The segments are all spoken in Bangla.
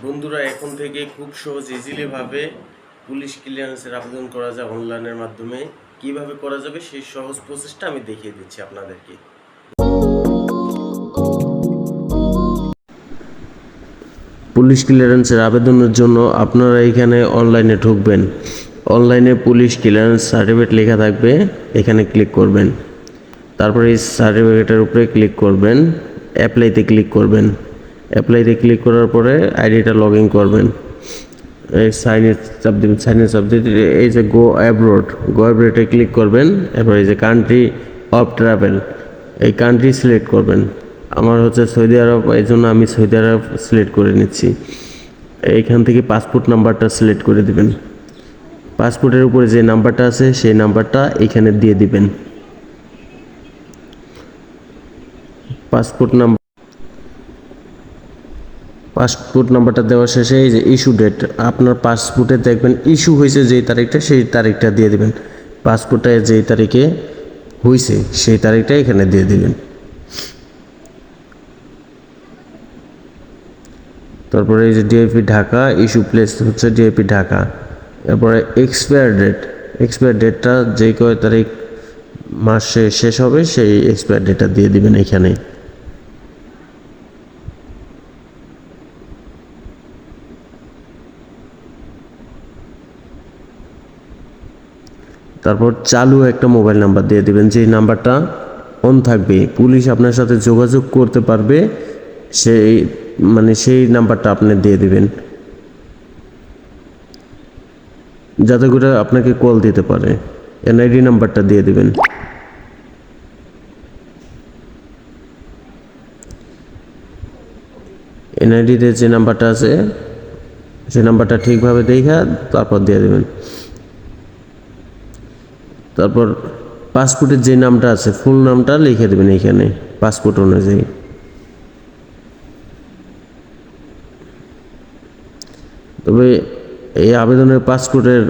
বন্ধুরা, এখন থেকে খুব সহজ ইজিলিভাবে পুলিশ ক্লিয়ারেন্সের আবেদন করা যায় অনলাইনের মাধ্যমে। কিভাবে করা যাবে সেই সহজ প্রসেসটা আমি দেখিয়ে দিচ্ছি আপনাদেরকে। পুলিশ ক্লিয়ারেন্সের আবেদনের জন্য আপনারা এখানে অনলাইনে ঢুকবেন। অনলাইনে পুলিশ ক্লিয়ারেন্স সার্টিফিকেট লেখা থাকবে, এখানে ক্লিক করবেন। তারপরে এই সার্টিফিকেটের উপরে ক্লিক করবেন, অ্যাপ্লাইতে ক্লিক করবেন। অ্যাপ্লাইতে ক্লিক করার পরে আইডিটা লগ ইন করবেন। এই সাইনে চাপ দিবেন, সাইনে চাপ দিতে এই যে গো অ্যাব্রোডে ক্লিক করবেন। এরপর এই যে কান্ট্রি অফ ট্রাভেল, এই কান্ট্রি সিলেক্ট করবেন। আমার হচ্ছে সৌদি আরব, এই জন্য আমি সৌদি আরব সিলেক্ট করে নিচ্ছি। এইখান থেকে পাসপোর্ট নাম্বারটা সিলেক্ট করে দিবেন। পাসপোর্টের উপরে যে নাম্বারটা আছে সেই নাম্বারটা এখানে দিয়ে দিবেন। পাসপোর্ট নাম্বারটা দেওয়া শেষে এই যে ইস্যু ডেট, আপনার পাসপোর্টে দেখবেন ইস্যু হয়েছে যেই তারিখটা, সেই তারিখটা দিয়ে দিবেন। পাসপোর্টে যেই তারিখে হয়েছে সেই তারিখটা এখানে দিয়ে দিবেন। তারপরে এই যে ডিআইপি ঢাকা, ইস্যু প্লেস হচ্ছে ডিআইপি ঢাকা। এরপরে এক্সপায়ার ডেটটা যে কয় তারিখ মাসে শেষ হবে সেই এক্সপায়ার ডেটটা দিয়ে দিবেন এখানে। তারপর চালু একটা মোবাইল নাম্বার দিয়ে দিবেন, যেই নাম্বারটা অন থাকবে, পুলিশ আপনার সাথে যোগাযোগ করতে পারবে, সেই নাম্বারটা আপনি দিয়ে দিবেন, যাতে করে আপনাকে কল দিতে পারে। এনআইডি নাম্বারটা দিয়ে দিবেন। এনআইডিতে যে নাম্বারটা আছে সেই নাম্বারটা ঠিকভাবে দেখা তারপর দিয়ে দেবেন। তারপর পাসপোর্টের যে নামটা আছে ফুল নামটা লিখে দেবেন এখানে পাসপোর্ট অনুযায়ী। তবে এই আবেদনের পাসপোর্টের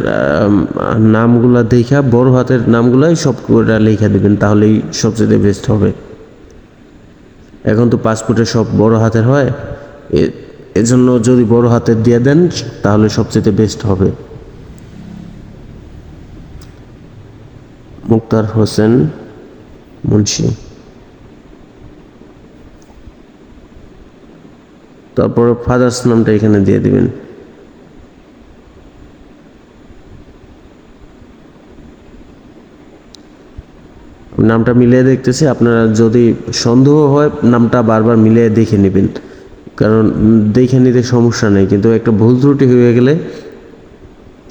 নামগুলা দেখা বড় হাতের নামগুলাই সব করে লিখে দেবেন, তাহলেই সবচেয়ে বেস্ট হবে। এখন তো পাসপোর্টে সব বড় হাতের হয়, এজন্য যদি বড় হাতের দিয়ে দেন তাহলে সবচেয়ে বেস্ট হবে। মুক্তার হোসেন মুন্সি। তারপর ফাদার্স নামটা এখানে দিয়ে দিবেন। নামটা মিলিয়ে দেখতেছি, আপনারা যদি সন্দেহ হয় নামটা বারবার মিলিয়ে দেখে নেবেন, কারণ দেখে নিতে সমস্যা নেই, কিন্তু একটা ভুল ত্রুটি হয়ে গেলে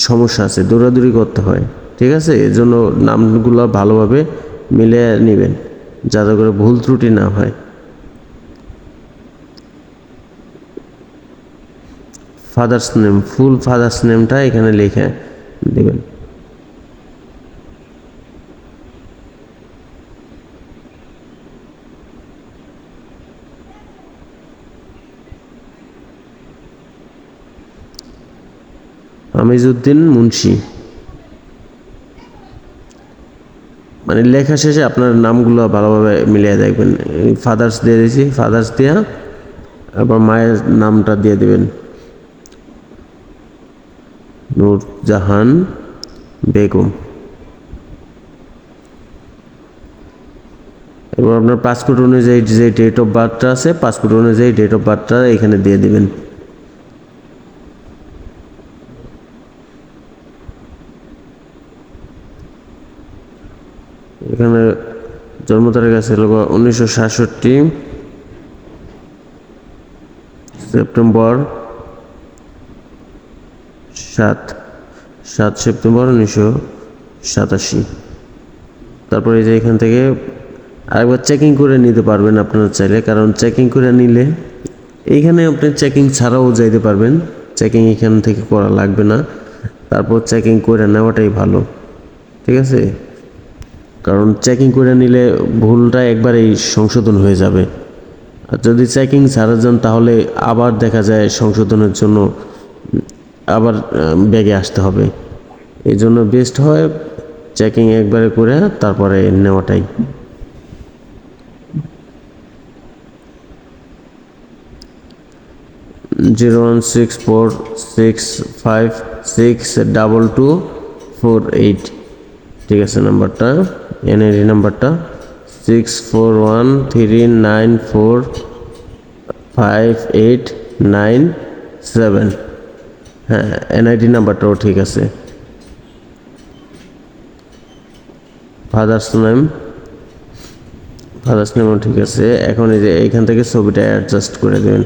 সমস্যা আছে, দৌড়াদৌড়ি করতে হয়। ঠিক আছে, এর জন্য নামগুলো ভালোভাবে মিলিয়ে নেবেন যাতে করে ভুল ত্রুটি না হয়। ফাদার্স নেম, ফুল ফাদার্স নেমটা এখানে লিখে দেবেন। আমিজউদ্দিন মুন্সি। মানে লেখা শেষে আপনার নামগুলো ভালোভাবে মিলিয়ে দেখবেন। ফাদার্স দিয়ে দিয়েছি, ফাদার্স দিয়া আবার মায়ের নামটা দিয়ে দেবেন, নূরজাহান বেগম। এবার আপনার পাসপোর্ট অনুযায়ী যে ডেট অফ বার্থটা আছে, পাসপোর্ট অনুযায়ী ডেট অফ বার্থটা এখানে দিয়ে দেবেন। এখানে জন্ম তারিখ আছে 1967 সেপ্টেম্বর 7 সেপ্টেম্বর 1987। তারপরে এই যে এখান থেকে আরেকবার চেকিং করে নিতে পারবেন আপনারা চাইলে, কারণ চেকিং করে নিলে এইখানে আপনি চেকিং ছাড়াও যাইতে পারবেন, চেকিং এখান থেকে করা লাগবে না। তারপর চেকিং করে নেওয়াটাই ভালো, ঠিক আছে, কারণ চেকিং করে নিলে ভুলটা একবারেই সংশোধন হয়ে যাবে। আর যদি চেকিং ছাড়া যান তাহলে আবার দেখা যায় সংশোধনের জন্য আবার ব্যাগে আসতে হবে। এই জন্য বেস্ট হয় চেকিং একবারে করে তারপরে নেওয়াটাই। 01646522248। ঠিক আছে, নাম্বারটা এনআইডি নাম্বারটা 6413945897। হ্যাঁ, এনআইডি নাম্বারটাও ঠিক আছে। ফাদার্স নেমও ঠিক আছে। এখন এই যে এইখান থেকে ছবিটা অ্যাডজাস্ট করে দেবেন,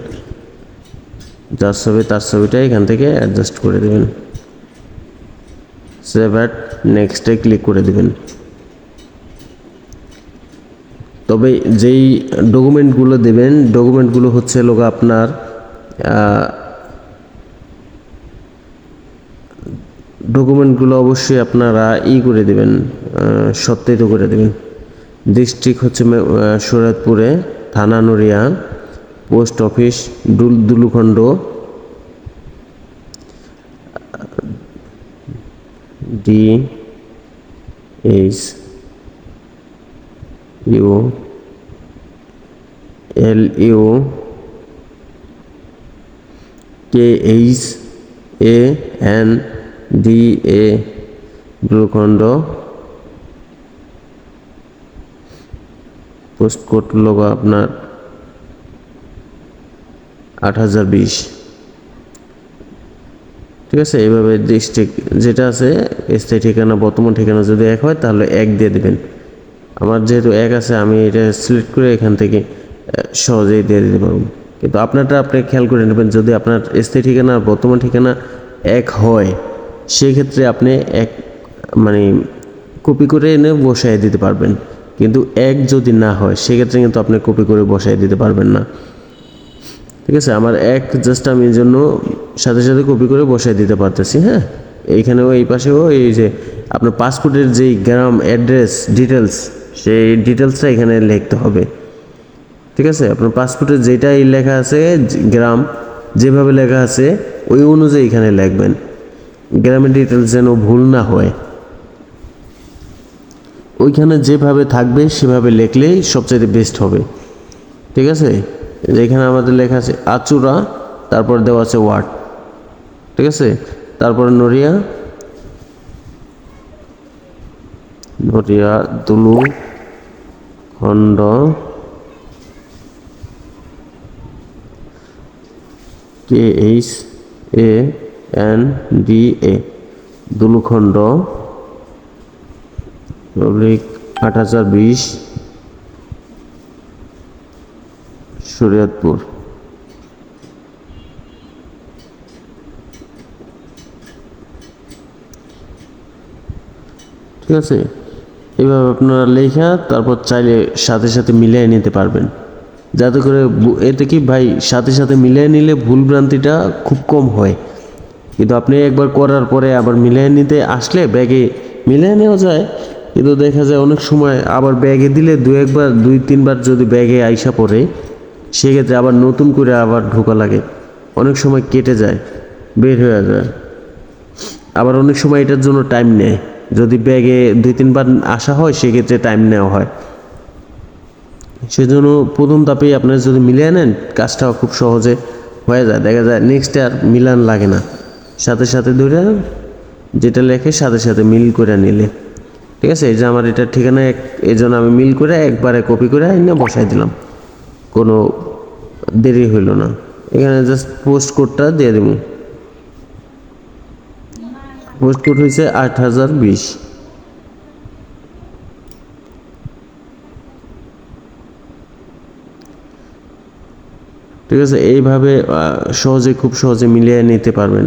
যার ছবি তার ছবিটা এখান থেকে অ্যাডজাস্ট করে দেবেন। সেভ অ্যাট নেক্সটে ক্লিক করে দেবেন। তবে যেই ডকুমেন্টগুলো দেবেন, ডকুমেন্টগুলো হচ্ছে লোক আপনার ডকুমেন্টগুলো অবশ্যই আপনারা করে দেবেন, সত্যায়িত করে দেবেন। ডিস্ট্রিক্ট হচ্ছে শরীয়তপুরে, থানা Naria, post office Dulukhanda, DHLUKHANDA Dulukhanda. Post code লোগো আপনার 8020। ঠিক আছে, এইভাবে ডিস্ট্রিক্ট যেটা আছে, স্থায়ী ঠিকানা বর্তমান ঠিকানা যদি এক হয় তাহলে এক দিয়ে দেবেন। আমার যেহেতু এক আছে, আমি এটা সিলেক্ট করে এখান থেকে সহজেই দিয়ে দিতে পারবো। কিন্তু আপনারটা আপনি খেয়াল করে নেবেন, যদি আপনার স্থায়ী ঠিকানা আর বর্তমান ঠিকানা এক হয়, সেক্ষেত্রে আপনি এক মানে কপি করে এনে বসায় দিতে পারবেন। কিন্তু এক যদি না হয়, সেক্ষেত্রে কিন্তু আপনি কপি করে বসায় দিতে পারবেন না। ঠিক আছে, আমার এক জাস্ট আমি এই জন্য সাথে সাথে কপি করে বসায় দিতে পারতেছি। হ্যাঁ, এইখানেও এই পাশেও এই যে আপনার পাসপোর্টের যেই গ্রাম অ্যাড্রেস ডিটেলস, সেই ডিটেলসটা এখানে লিখতে হবে। ঠিক আছে, আপনার পাসপোর্টের যেটাই লেখা আছে, গ্রাম যেভাবে লেখা আছে ওই অনুযায়ী এখানে লিখবেন। গ্রামের ডিটেলস যেন ভুল না হয়, ওইখানে যেভাবে থাকবে সেভাবে লিখলেই সবচেয়ে বেস্ট হবে। ঠিক আছে, এখানে আমাদের লেখা আছে আচুরা, তারপর দেওয়া আছে ওয়ার্ড। ঠিক আছে, তারপরে নড়িয়া দুলুখণ্ড, KHANDA দুলুখণ্ড, 8020 শরীয়তপুর। ঠিক আছে, এইভাবে আপনারা লেখা তারপর চাইলে সাথে সাথে মিলিয়ে নিতে পারবেন, যাতে করে এতে কি ভাই সাথে সাথে মিলিয়ে নিলে ভুল ভ্রান্তিটা খুব কম হয়। কিন্তু আপনি একবার করার পরে আবার মিলিয়ে নিতে আসলে ব্যাগে মিলিয়ে নেওয়া যায়, কিন্তু দেখা যায় অনেক সময় আবার ব্যাগে দিলে দুই তিনবার যদি ব্যাগে আইসা পড়ে, সেক্ষেত্রে আবার নতুন করে আবার ঢোকা লাগে, অনেক সময় কেটে যায়, বের হয়ে যায়। আবার অনেক সময় এটার জন্য টাইম নেয়, যদি ব্যাগে 2-3 বার আসা হয় সেক্ষেত্রে টাইম নেওয়া হয়। সেজন্য প্রথম ধাপেই আপনারা যদি মিলিয়ে নেন, কাজটাও খুব সহজে হয়ে যায়। দেখা যায় নেক্সটে আর মিলান লাগে না, সাথে সাথে ধরে যেটা লেখে সাথে সাথে মিল করে নিলে। ঠিক আছে, এই যে আমার এটা ঠিকানা এই জন্য আমি মিল করে একবারে কপি করে এনে বসাই দিলাম, কোনো দেরি হইল না। এখানে জাস্ট পোস্ট কোডটা দিয়ে দেবো। পোস্ট কোড হয়েছে 8020। ঠিক আছে, এইভাবে খুব সহজে মিলিয়ে নিতে পারবেন।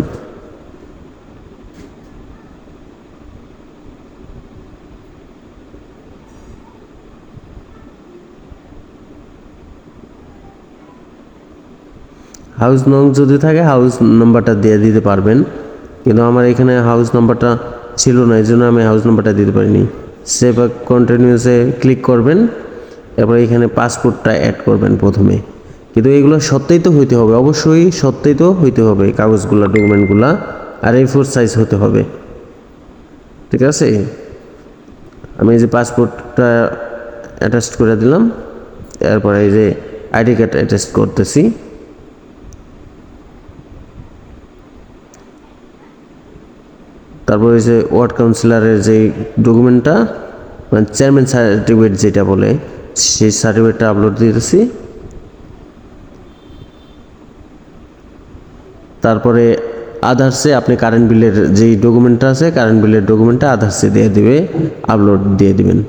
হাউস নং যদি থাকে হাউস নাম্বারটা দিয়ে দিতে পারবেন, কিন্তু আমার এখানে হাউস নাম্বারটা ছিল না, এই জন্য আমি হাউস নাম্বারটা দিতে পারিনি। সেভ কন্টিনিউসে ক্লিক করবেন, এরপর এখানে পাসপোর্টটা অ্যাড করবেন প্রথমে। কিন্তু এগুলো সত্যায়িত হইতে হবে, অবশ্যই সত্যায়িত হইতে হবে কাগজগুলো, ডকুমেন্টগুলো, আর A4 সাইজ হতে হবে। ঠিক আছে, আমি এই যে পাসপোর্টটা অ্যাটাচ করে দিলাম, এরপরে এই যে আইডি কার্ড অ্যাটাচ করতেছি। তারপর হচ্ছে ওয়ার্ড কাউন্সিলরের যে ডকুমেন্টটা, মানে চেয়ারম্যান সার্টিফিকেট যেটা বলে, সেই সার্টিফিকেটটা আপলোড দিতেছি। তারপরে আধারসে আপনি কারেন্ট বিলের যেই ডকুমেন্টটা আছে, কারেন্ট বিলের ডকুমেন্টটা আধারসে দিয়ে দিবে, আপলোড দিয়ে দিবেন।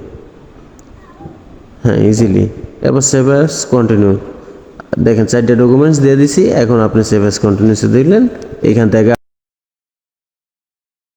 হ্যাঁ, ইজিলি। এবার সেভ অ্যাজ কন্টিনিউ, দেখেন 4টে ডকুমেন্টস দিয়ে দিছি। এখন আপনি সেভ অ্যাজ কন্টিনিউসে দিলেন, এখান থেকে